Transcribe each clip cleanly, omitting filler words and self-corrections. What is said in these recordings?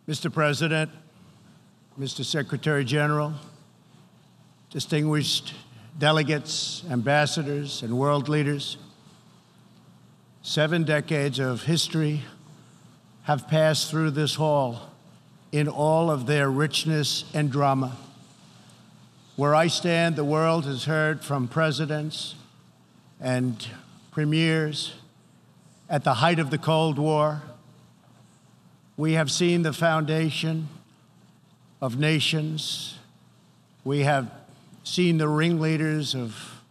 Mr. President, Mr. Secretary General, distinguished delegates, ambassadors, and world leaders, 7 decades of history have passed through this hall in all of their richness and drama. Where I stand, the world has heard from presidents and premiers at the height of the Cold War. We have seen the foundation of nations. We have seen the ringleaders of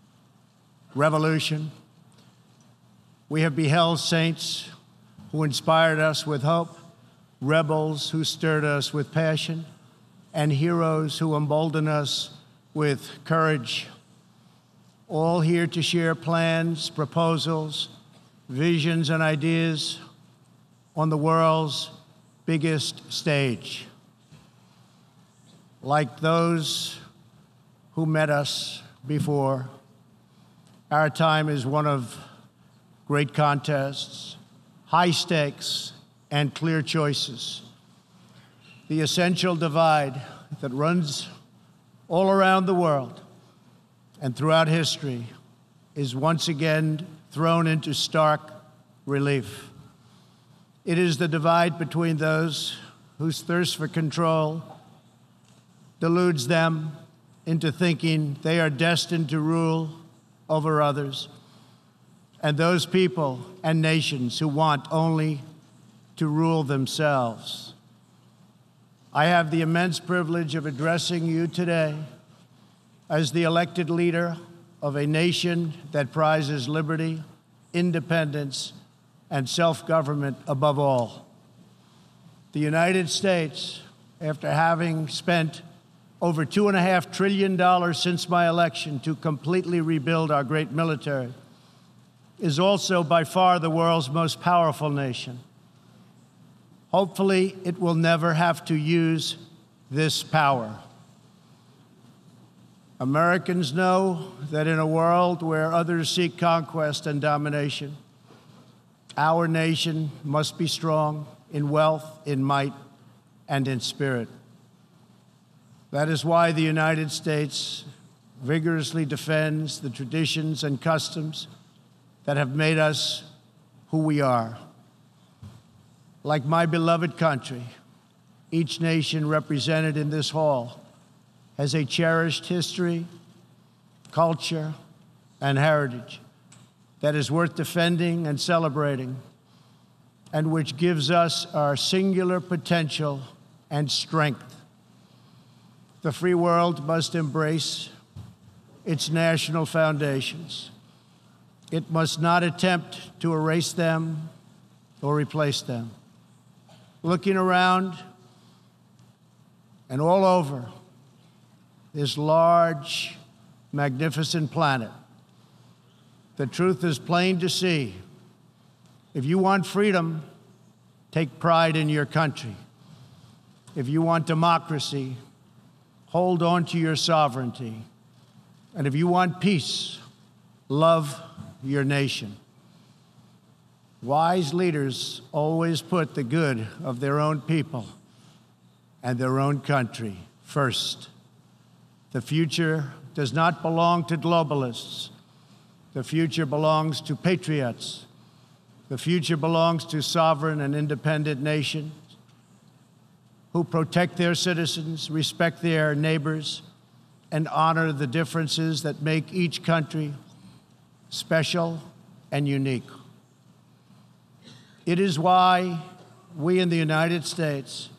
revolution. We have beheld saints who inspired us with hope, rebels who stirred us with passion, and heroes who emboldened us with courage, all here to share plans, proposals, visions, and ideas on the world's biggest stage. Like those who met us before, our time is one of great contests, high stakes, and clear choices. The essential divide that runs all around the world and throughout history is once again thrown into stark relief. It is the divide between those whose thirst for control deludes them into thinking they are destined to rule over others, and those people and nations who want only to rule themselves. I have the immense privilege of addressing you today as the elected leader of a nation that prizes liberty, independence, and self-government above all. The United States, after having spent over $2.5 trillion since my election to completely rebuild our great military, is also by far the world's most powerful nation. Hopefully, it will never have to use this power. Americans know that in a world where others seek conquest and domination, our nation must be strong in wealth, in might, and in spirit. That is why the United States vigorously defends the traditions and customs that have made us who we are. Like my beloved country, each nation represented in this hall has a cherished history, culture, and heritage that is worth defending and celebrating, and which gives us our singular potential and strength. The free world must embrace its national foundations. It must not attempt to erase them or replace them. Looking around and all over this large, magnificent planet, the truth is plain to see. If you want freedom, take pride in your country. If you want democracy, hold on to your sovereignty. And if you want peace, love your nation. Wise leaders always put the good of their own people and their own country first. The future does not belong to globalists. The future belongs to patriots. The future belongs to sovereign and independent nations who protect their citizens, respect their neighbors, and honor the differences that make each country special and unique. It is why we in the United States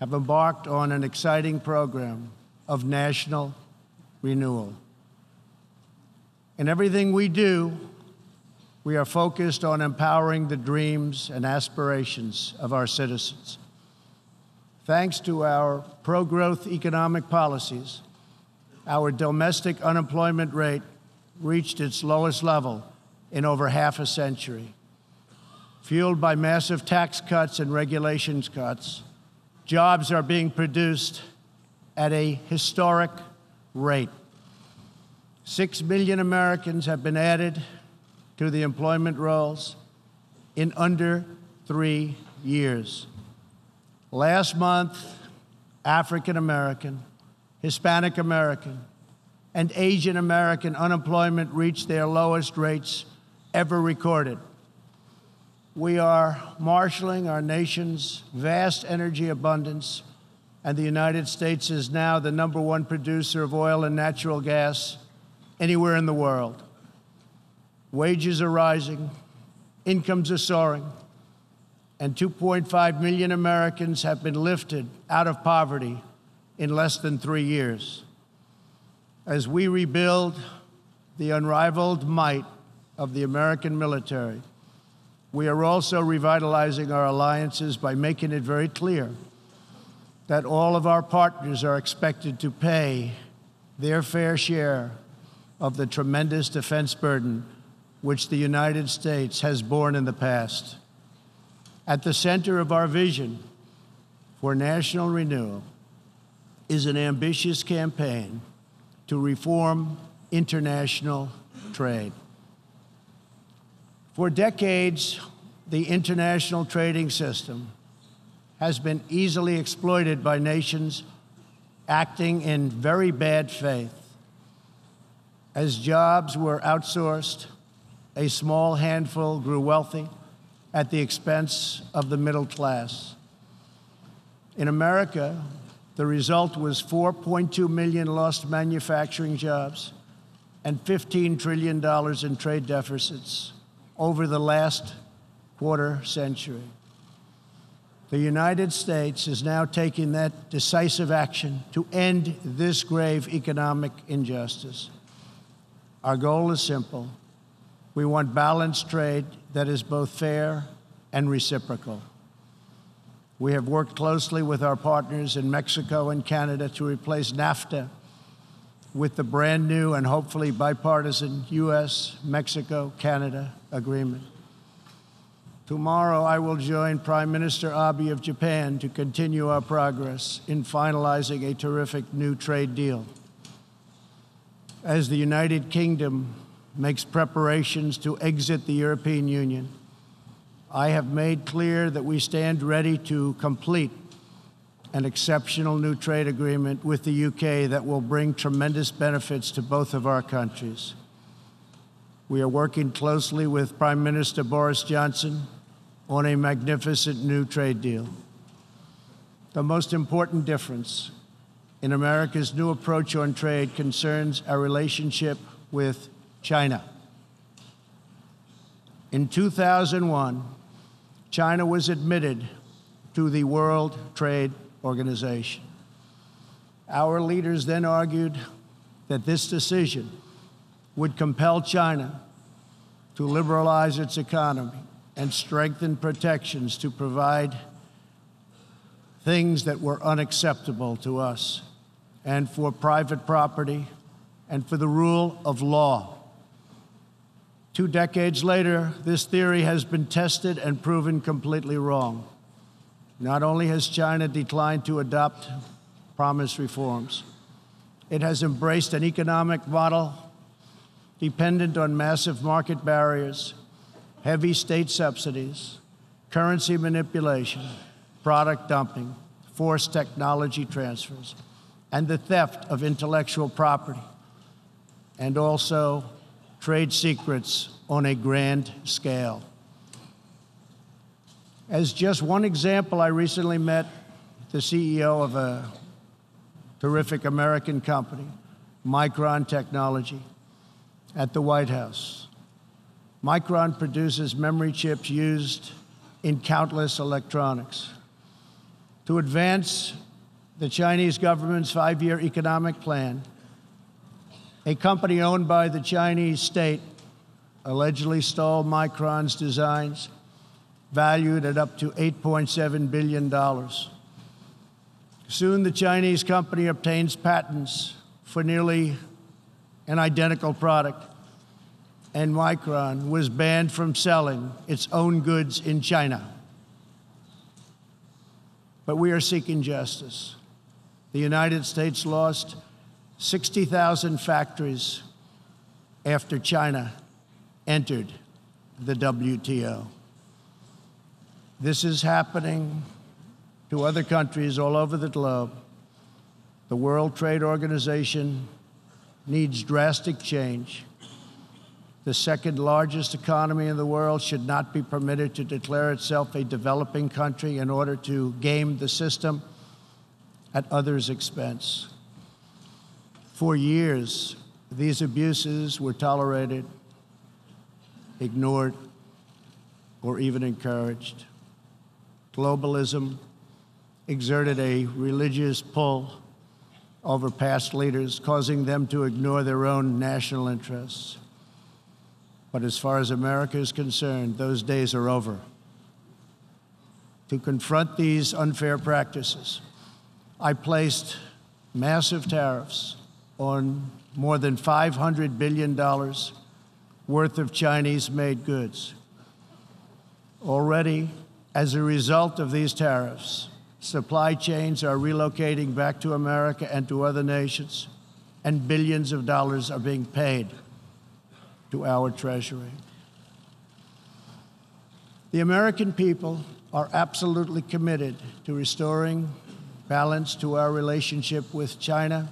have embarked on an exciting program of national renewal. In everything we do, we are focused on empowering the dreams and aspirations of our citizens. Thanks to our pro-growth economic policies, our domestic unemployment rate reached its lowest level in over half a century. Fueled by massive tax cuts and regulations cuts, jobs are being produced at a historic rate. 6 million Americans have been added to the employment rolls in under 3 years. Last month, African American, Hispanic American, and Asian American unemployment reached their lowest rates ever recorded. We are marshaling our nation's vast energy abundance, and the United States is now the #1 producer of oil and natural gas anywhere in the world. Wages are rising, incomes are soaring, and 2.5 million Americans have been lifted out of poverty in less than 3 years. As we rebuild the unrivaled might of the American military, we are also revitalizing our alliances by making it very clear that all of our partners are expected to pay their fair share of the tremendous defense burden which the United States has borne in the past. At the center of our vision for national renewal is an ambitious campaign to reform international trade. For decades, the international trading system has been easily exploited by nations acting in very bad faith. As jobs were outsourced, a small handful grew wealthy at the expense of the middle class. In America, the result was 4.2 million lost manufacturing jobs and $15 trillion in trade deficits over the last quarter century. The United States is now taking that decisive action to end this grave economic injustice. Our goal is simple. We want balanced trade that is both fair and reciprocal. We have worked closely with our partners in Mexico and Canada to replace NAFTA with the brand new and hopefully bipartisan U.S.-Mexico-Canada agreement. Tomorrow, I will join Prime Minister Abe of Japan to continue our progress in finalizing a terrific new trade deal. As the United Kingdom makes preparations to exit the European Union, I have made clear that we stand ready to complete an exceptional new trade agreement with the UK that will bring tremendous benefits to both of our countries. We are working closely with Prime Minister Boris Johnson on a magnificent new trade deal. The most important difference in America's new approach on trade concerns our relationship with China. In 2001, China was admitted to the World Trade Organization. Our leaders then argued that this decision would compel China to liberalize its economy and strengthen protections to provide things that were unacceptable to us, and for private property, and for the rule of law. 2 decades later, this theory has been tested and proven completely wrong. Not only has China declined to adopt promised reforms, it has embraced an economic model dependent on massive market barriers, heavy state subsidies, currency manipulation, product dumping, forced technology transfers, and the theft of intellectual property, and also trade secrets on a grand scale. As just one example, I recently met the CEO of a terrific American company, Micron Technology, at the White House. Micron produces memory chips used in countless electronics. To advance the Chinese government's 5-year economic plan, a company owned by the Chinese state allegedly stole Micron's designs, valued at up to $8.7 billion. Soon, the Chinese company obtains patents for nearly an identical product, and Micron was banned from selling its own goods in China. But we are seeking justice. The United States lost 60,000 factories after China entered the WTO. This is happening to other countries all over the globe, the World Trade Organization needs drastic change. The second largest economy in the world should not be permitted to declare itself a developing country in order to game the system at others' expense. For years, these abuses were tolerated, ignored, or even encouraged. Globalism exerted a religious pull over past leaders, causing them to ignore their own national interests. But as far as America is concerned, those days are over. To confront these unfair practices, I placed massive tariffs on more than $500 billion worth of Chinese-made goods. Already, as a result of these tariffs, supply chains are relocating back to America and to other nations, and billions of dollars are being paid to our Treasury. The American people are absolutely committed to restoring balance to our relationship with China.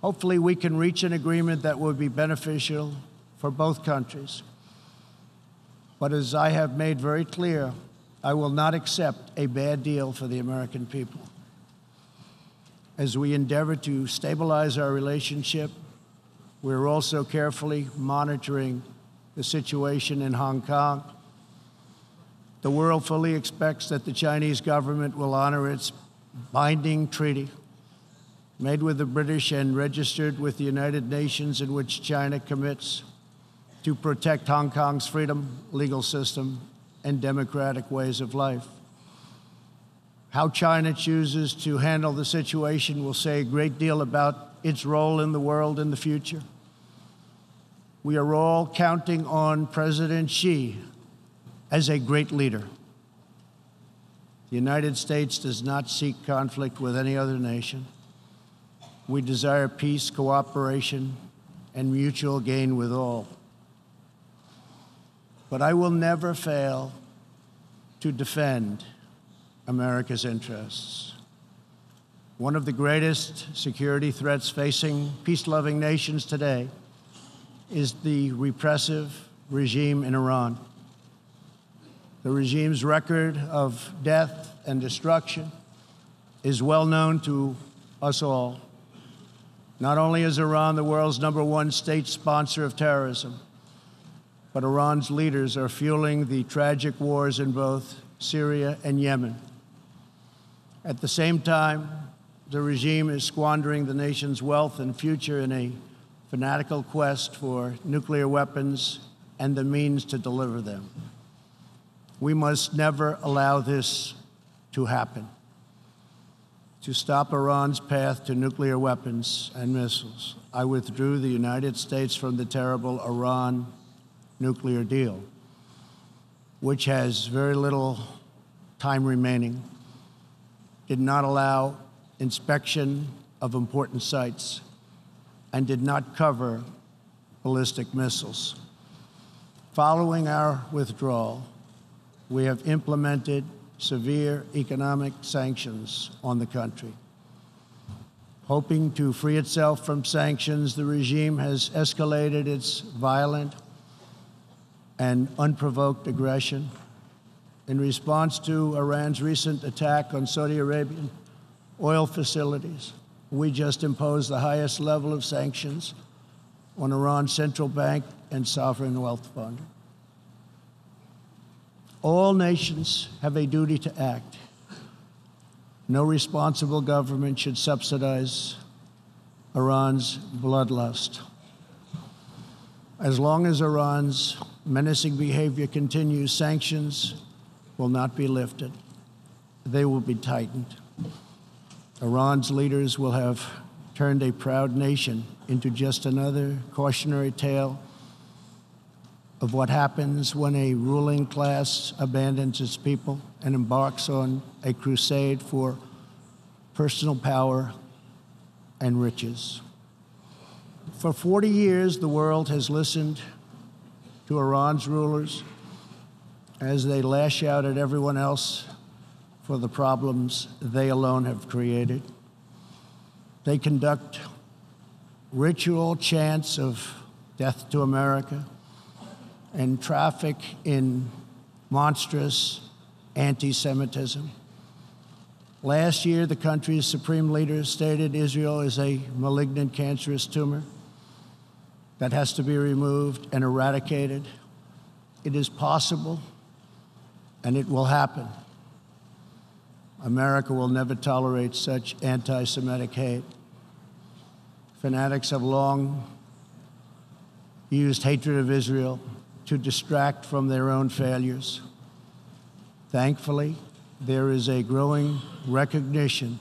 Hopefully, we can reach an agreement that will be beneficial for both countries. But as I have made very clear, I will not accept a bad deal for the American people. As we endeavor to stabilize our relationship, we're also carefully monitoring the situation in Hong Kong. The world fully expects that the Chinese government will honor its binding treaty made with the British and registered with the United Nations, in which China commits to protect Hong Kong's freedom, legal system, and democratic ways of life. How China chooses to handle the situation will say a great deal about its role in the world in the future. We are all counting on President Xi as a great leader. The United States does not seek conflict with any other nation. We desire peace, cooperation, and mutual gain with all. But I will never fail to defend America's interests. One of the greatest security threats facing peace-loving nations today is the repressive regime in Iran. The regime's record of death and destruction is well known to us all. Not only is Iran the world's #1 state sponsor of terrorism, but Iran's leaders are fueling the tragic wars in both Syria and Yemen. At the same time, the regime is squandering the nation's wealth and future in a fanatical quest for nuclear weapons and the means to deliver them. We must never allow this to happen. To stop Iran's path to nuclear weapons and missiles, I withdrew the United States from the terrible Iran nuclear deal, which has very little time remaining, did not allow inspection of important sites, and did not cover ballistic missiles. Following our withdrawal, we have implemented severe economic sanctions on the country. Hoping to free itself from sanctions, the regime has escalated its violent and unprovoked aggression. In response to Iran's recent attack on Saudi Arabian oil facilities, we just imposed the highest level of sanctions on Iran's central bank and sovereign wealth fund. All nations have a duty to act. No responsible government should subsidize Iran's bloodlust. As long as Iran's menacing behavior continues, sanctions will not be lifted. They will be tightened. Iran's leaders will have turned a proud nation into just another cautionary tale of what happens when a ruling class abandons its people and embarks on a crusade for personal power and riches. For 40 years, the world has listened to Iran's rulers as they lash out at everyone else for the problems they alone have created. They conduct ritual chants of death to America and traffic in monstrous anti-Semitism. Last year, the country's supreme leader stated Israel is a malignant, cancerous tumor that has to be removed and eradicated. It is possible, and it will happen. America will never tolerate such anti-Semitic hate. Fanatics have long used hatred of Israel to distract from their own failures. Thankfully, there is a growing recognition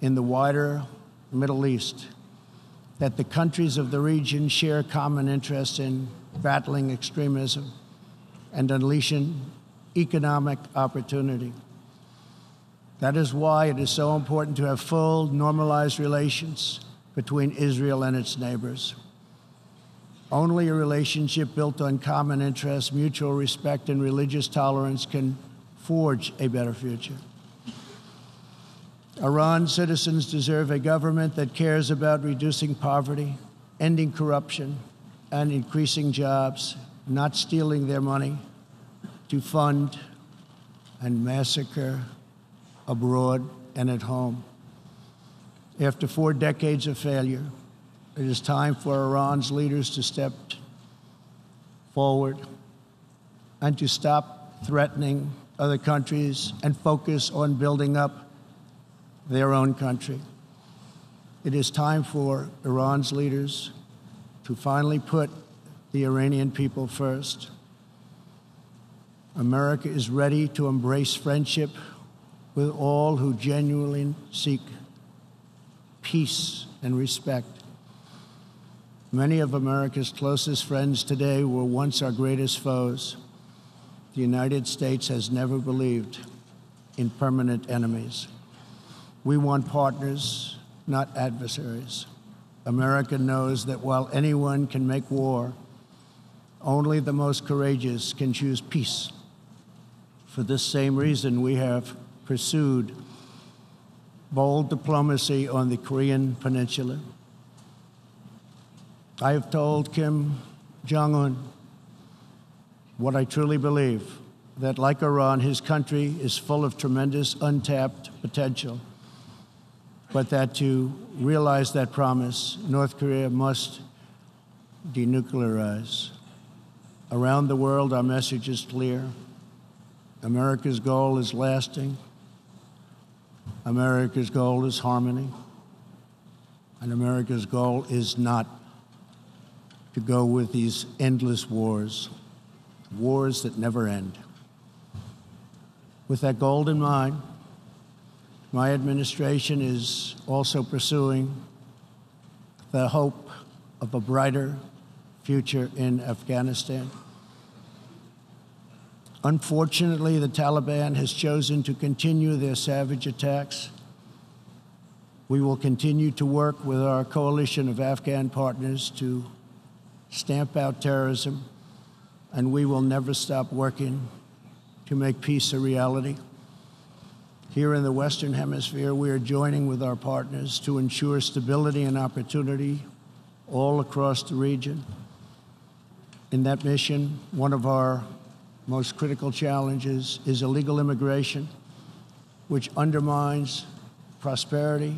in the wider Middle East that the countries of the region share common interests in battling extremism and unleashing economic opportunity. That is why it is so important to have full, normalized relations between Israel and its neighbors. Only a relationship built on common interests, mutual respect, and religious tolerance can forge a better future. Iran's citizens deserve a government that cares about reducing poverty, ending corruption, and increasing jobs, not stealing their money to fund and massacre abroad and at home. After 4 decades of failure, it is time for Iran's leaders to step forward and to stop threatening other countries and focus on building up their own country. It is time for Iran's leaders to finally put the Iranian people first. America is ready to embrace friendship with all who genuinely seek peace and respect. Many of America's closest friends today were once our greatest foes. The United States has never believed in permanent enemies. We want partners, not adversaries. America knows that while anyone can make war, only the most courageous can choose peace. For this same reason, we have pursued bold diplomacy on the Korean Peninsula. I have told Kim Jong-un what I truly believe, that like Iran, his country is full of tremendous untapped potential, but that to realize that promise, North Korea must denuclearize. Around the world, our message is clear. America's goal is lasting. America's goal is harmony. And America's goal is not to go with these endless wars, wars that never end. With that goal in mind, my administration is also pursuing the hope of a brighter future in Afghanistan. Unfortunately, the Taliban has chosen to continue their savage attacks. We will continue to work with our coalition of Afghan partners to stamp out terrorism, and we will never stop working to make peace a reality. Here in the Western Hemisphere, we are joining with our partners to ensure stability and opportunity all across the region. In that mission, one of our most critical challenges is illegal immigration, which undermines prosperity,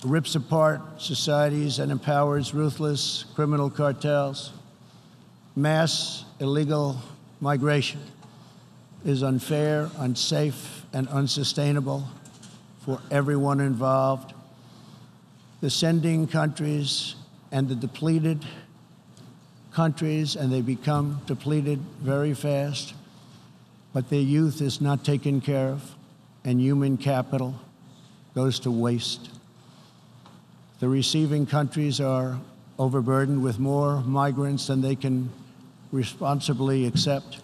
rips apart societies, and empowers ruthless criminal cartels. Mass illegal migration is unfair, unsafe, and unsustainable for everyone involved. The sending countries and the depleted countries, and they become depleted very fast, but their youth is not taken care of, and human capital goes to waste. The receiving countries are overburdened with more migrants than they can responsibly accept,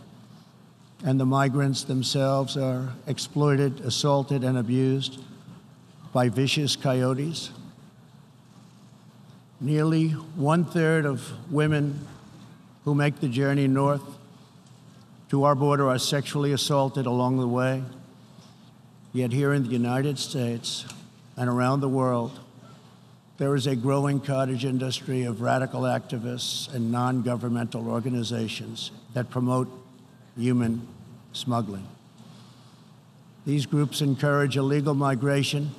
and the migrants themselves are exploited, assaulted, and abused by vicious coyotes. Nearly 1/3 of women who make the journey north to our border are sexually assaulted along the way. Yet here in the United States and around the world, there is a growing cottage industry of radical activists and non-governmental organizations that promote human smuggling. These groups encourage illegal migration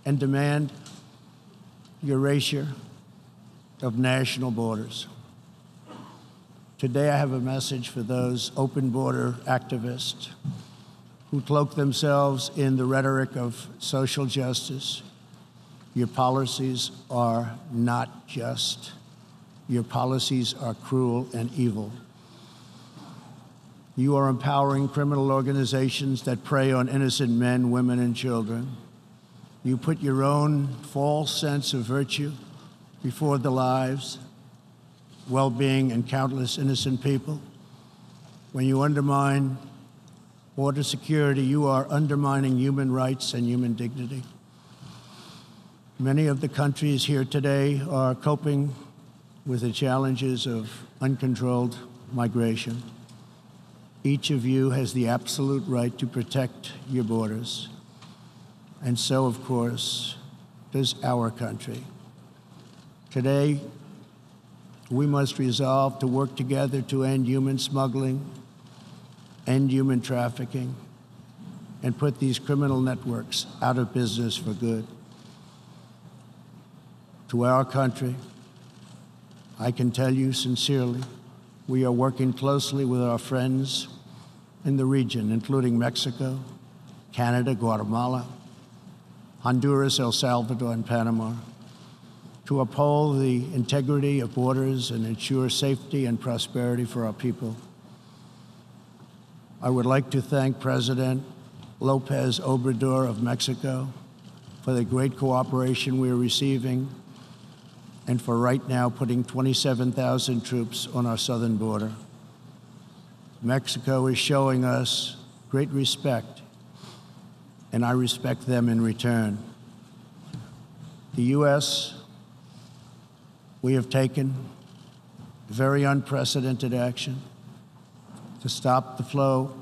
and demand erasure of national borders. Today, I have a message for those open border activists who cloak themselves in the rhetoric of social justice. Your policies are not just. Your policies are cruel and evil. You are empowering criminal organizations that prey on innocent men, women, and children. You put your own false sense of virtue before the lives, well-being, and countless innocent people. When you undermine border security, you are undermining human rights and human dignity. Many of the countries here today are coping with the challenges of uncontrolled migration. Each of you has the absolute right to protect your borders. And so, of course, does our country. Today, we must resolve to work together to end human smuggling, end human trafficking, and put these criminal networks out of business for good. To our country, I can tell you sincerely, we are working closely with our friends in the region, including Mexico, Canada, Guatemala, Honduras, El Salvador, and Panama, to uphold the integrity of borders and ensure safety and prosperity for our people. I would like to thank President López Obrador of Mexico for the great cooperation we are receiving and for right now putting 27,000 troops on our southern border. Mexico is showing us great respect, and I respect them in return. The U.S., we have taken very unprecedented action to stop the flow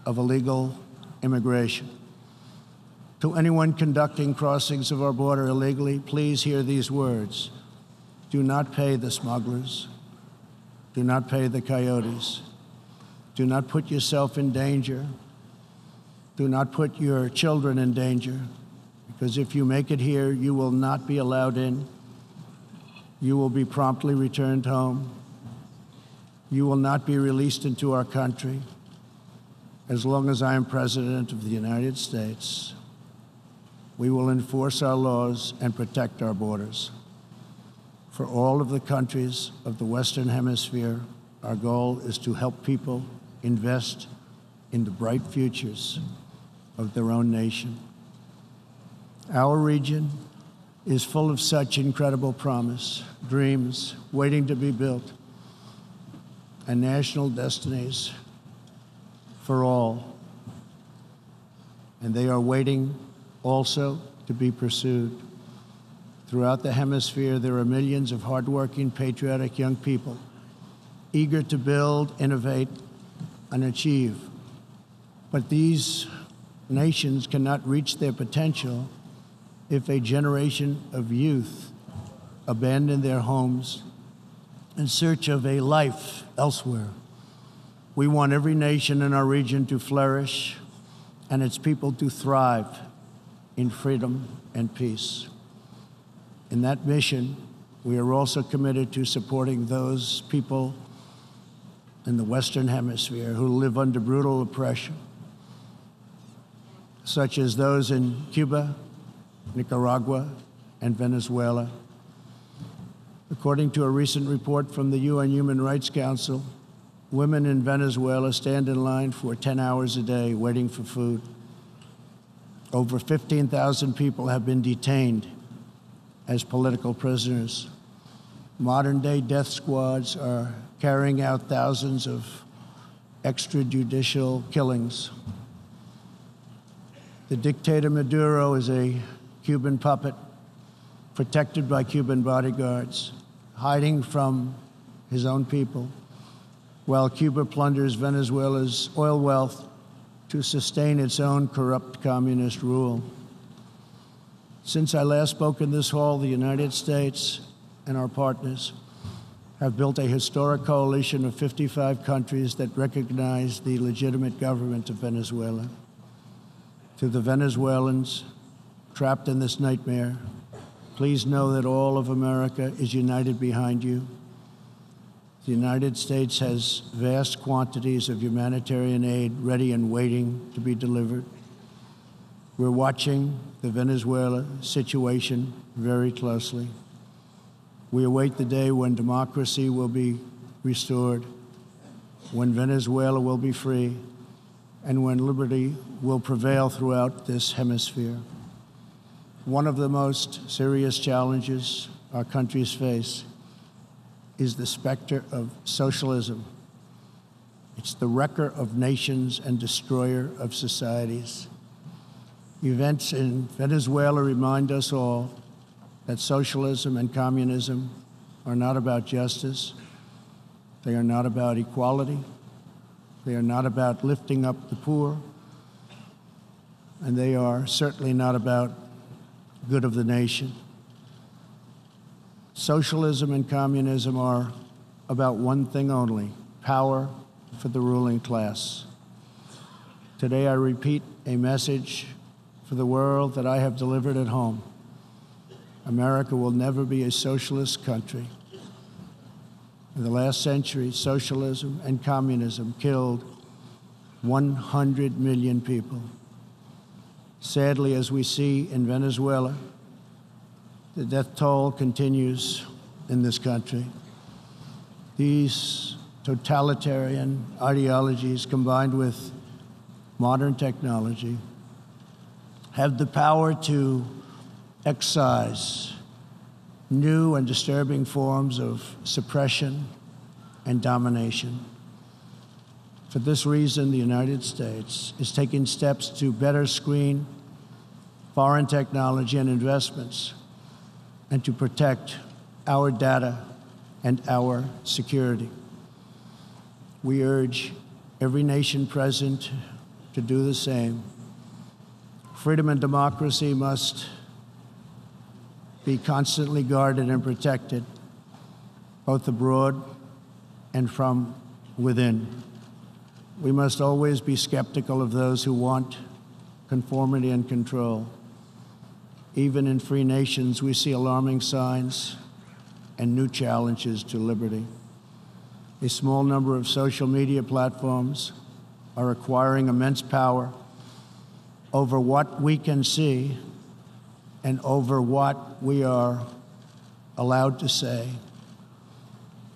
of illegal immigration. To anyone conducting crossings of our border illegally, please hear these words. Do not pay the smugglers. Do not pay the coyotes. Do not put yourself in danger. Do not put your children in danger, because if you make it here, you will not be allowed in. You will be promptly returned home. You will not be released into our country. As long as I am President of the United States, we will enforce our laws and protect our borders. For all of the countries of the Western Hemisphere, our goal is to help people invest in the bright futures of their own nation. Our region is full of such incredible promise, dreams waiting to be built, and national destinies for all. And they are waiting also to be pursued. Throughout the hemisphere, there are millions of hardworking, patriotic young people eager to build, innovate, and achieve. But these nations cannot reach their potential if a generation of youth abandon their homes in search of a life elsewhere. We want every nation in our region to flourish and its people to thrive in freedom and peace. In that mission, we are also committed to supporting those people in the Western Hemisphere who live under brutal oppression, such as those in Cuba, Nicaragua, and Venezuela. According to a recent report from the UN Human Rights Council, women in Venezuela stand in line for 10 hours a day waiting for food. Over 15,000 people have been detained as political prisoners. Modern-day death squads are carrying out thousands of extrajudicial killings. The dictator Maduro is a Cuban puppet, protected by Cuban bodyguards, hiding from his own people, while Cuba plunders Venezuela's oil wealth to sustain its own corrupt communist rule. Since I last spoke in this hall, the United States and our partners have built a historic coalition of 55 countries that recognize the legitimate government of Venezuela. To the Venezuelans trapped in this nightmare, please know that all of America is united behind you. The United States has vast quantities of humanitarian aid ready and waiting to be delivered. We're watching the Venezuela situation very closely. We await the day when democracy will be restored, when Venezuela will be free, and when liberty will prevail throughout this hemisphere. One of the most serious challenges our countries face is the specter of socialism. It's the wrecker of nations and destroyer of societies. Events in Venezuela remind us all that socialism and communism are not about justice. They are not about equality. They are not about lifting up the poor. And they are certainly not about good of the nation. Socialism and communism are about one thing only: power for the ruling class. Today I repeat a message for the world that I have delivered at home. America will never be a socialist country. In the last century, socialism and communism killed 100 million people. Sadly, as we see in Venezuela, the death toll continues in this country. These totalitarian ideologies, combined with modern technology, have the power to excise new and disturbing forms of suppression and domination. For this reason, the United States is taking steps to better screen foreign technology and investments, and to protect our data and our security. We urge every nation present to do the same. Freedom and democracy must be constantly guarded and protected, both abroad and from within. We must always be skeptical of those who want conformity and control. Even in free nations, we see alarming signs and new challenges to liberty. A small number of social media platforms are acquiring immense power over what we can see and over what we are allowed to say.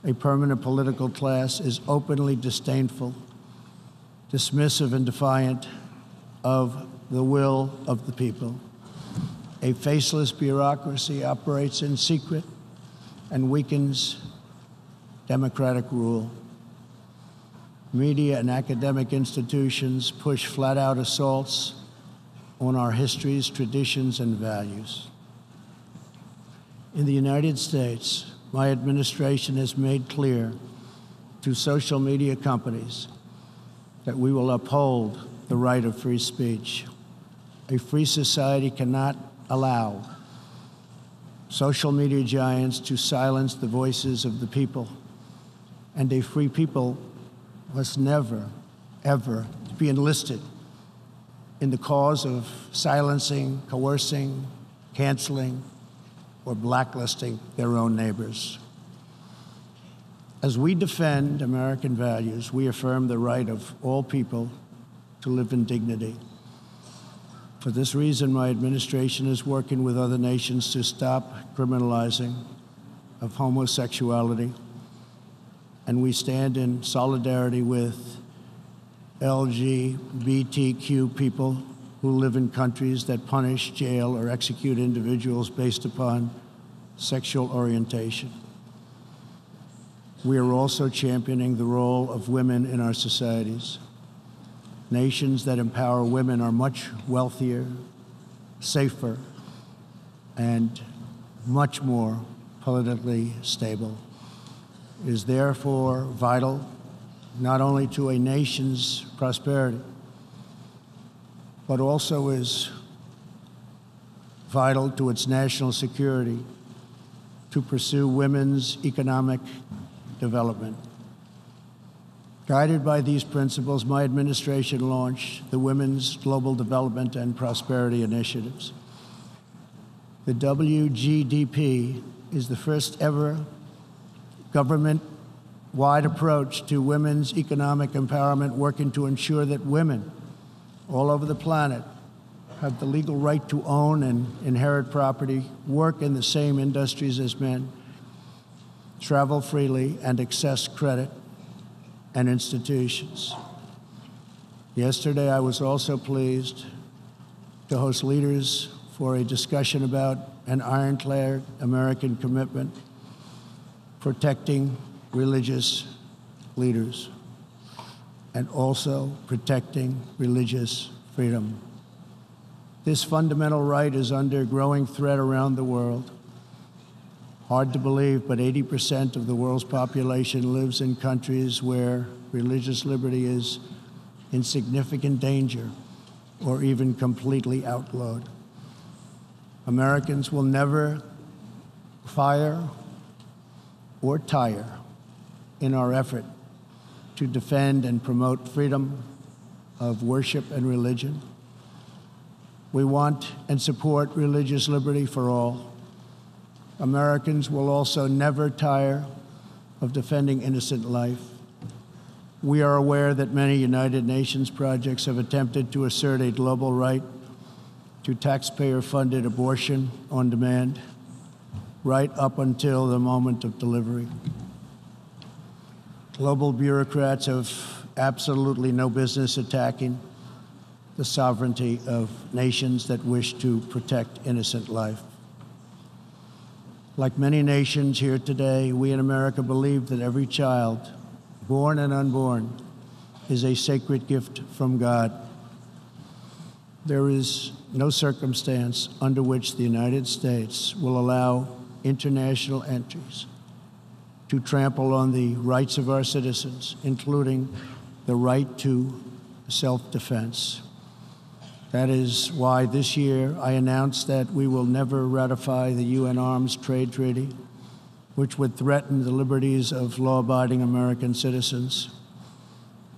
A permanent political class is openly disdainful, dismissive, and defiant of the will of the people. A faceless bureaucracy operates in secret and weakens democratic rule. Media and academic institutions push flat-out assaults on our histories, traditions, and values. In the United States, my administration has made clear to social media companies that we will uphold the right of free speech. A free society cannot allow social media giants to silence the voices of the people, and a free people must never, ever be enlisted in the cause of silencing, coercing, canceling, or blacklisting their own neighbors. As we defend American values, we affirm the right of all people to live in dignity. For this reason, my administration is working with other nations to stop criminalizing of homosexuality, and we stand in solidarity with LGBTQ people who live in countries that punish, jail, or execute individuals based upon sexual orientation. We are also championing the role of women in our societies. Nations that empower women are much wealthier, safer, and much more politically stable. It is therefore vital not only to a nation's prosperity, but also is vital to its national security to pursue women's economic development. Guided by these principles, my administration launched the Women's Global Development and Prosperity Initiatives. The WGDP is the first ever government-wide approach to women's economic empowerment, working to ensure that women all over the planet have the legal right to own and inherit property, work in the same industries as men, travel freely, and access credit and institutions. Yesterday, I was also pleased to host leaders for a discussion about an ironclad American commitment protecting religious leaders and also protecting religious freedom. This fundamental right is under growing threat around the world. Hard to believe, but 80% of the world's population lives in countries where religious liberty is in significant danger or even completely outlawed. Americans will never fire or tire in our effort to defend and promote freedom of worship and religion. We want and support religious liberty for all. Americans will also never tire of defending innocent life. We are aware that many United Nations projects have attempted to assert a global right to taxpayer-funded abortion on demand, right up until the moment of delivery. Global bureaucrats have absolutely no business attacking the sovereignty of nations that wish to protect innocent life. Like many nations here today, we in America believe that every child, born and unborn, is a sacred gift from God. There is no circumstance under which the United States will allow international entries to trample on the rights of our citizens, including the right to self-defense. That is why this year I announced that we will never ratify the UN Arms Trade Treaty, which would threaten the liberties of law-abiding American citizens.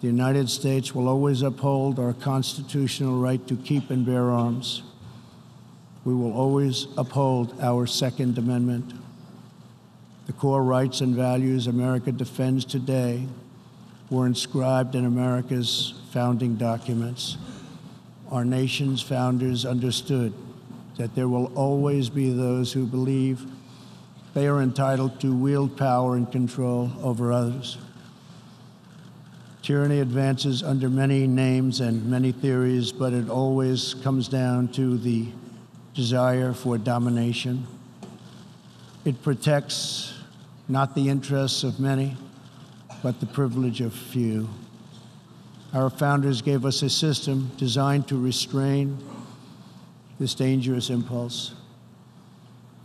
The United States will always uphold our constitutional right to keep and bear arms. We will always uphold our Second Amendment. The core rights and values America defends today were inscribed in America's founding documents. Our nation's founders understood that there will always be those who believe they are entitled to wield power and control over others. Tyranny advances under many names and many theories, but it always comes down to the desire for domination. It protects not the interests of many, but the privilege of few. Our founders gave us a system designed to restrain this dangerous impulse.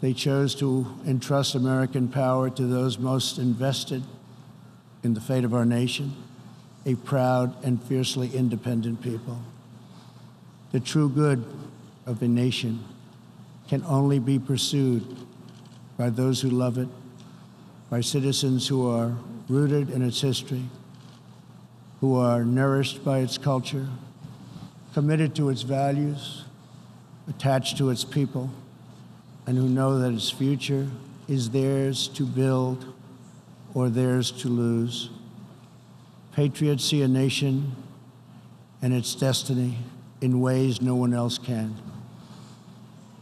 They chose to entrust American power to those most invested in the fate of our nation, a proud and fiercely independent people. The true good of a nation can only be pursued by those who love it, by citizens who are rooted in its history, who are nourished by its culture, committed to its values, attached to its people, and who know that its future is theirs to build or theirs to lose. Patriots see a nation and its destiny in ways no one else can.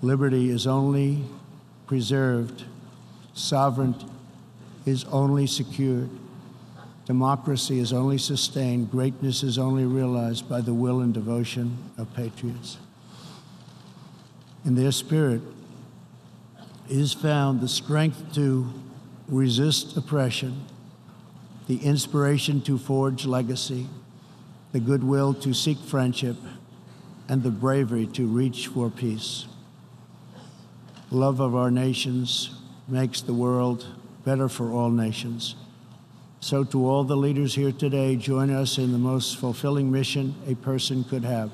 Liberty is only preserved, sovereignty is only secured, democracy is only sustained, greatness is only realized by the will and devotion of patriots. In their spirit is found the strength to resist oppression, the inspiration to forge legacy, the goodwill to seek friendship, and the bravery to reach for peace. Love of our nations makes the world better for all nations. So to all the leaders here today, join us in the most fulfilling mission a person could have,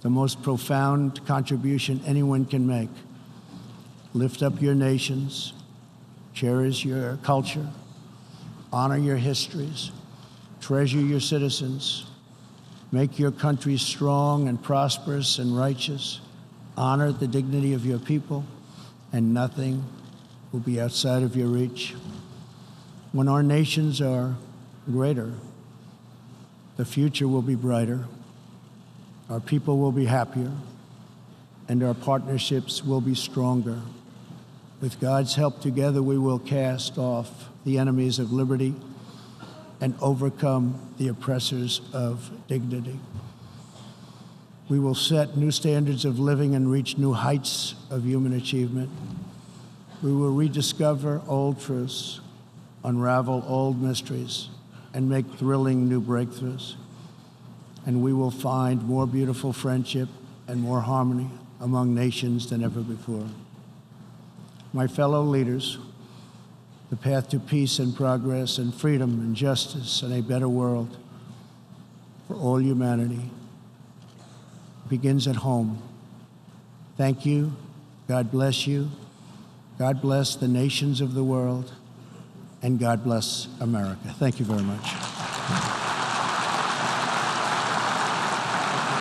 the most profound contribution anyone can make. Lift up your nations, cherish your culture, honor your histories, treasure your citizens, make your country strong and prosperous and righteous, honor the dignity of your people, and nothing will be outside of your reach. When our nations are greater, the future will be brighter, our people will be happier, and our partnerships will be stronger. With God's help, together we will cast off the enemies of liberty and overcome the oppressors of dignity. We will set new standards of living and reach new heights of human achievement. We will rediscover old truths, unravel old mysteries, and make thrilling new breakthroughs. And we will find more beautiful friendship and more harmony among nations than ever before. My fellow leaders, the path to peace and progress and freedom and justice and a better world for all humanity begins at home. Thank you. God bless you. God bless the nations of the world. And God bless America. Thank you very much.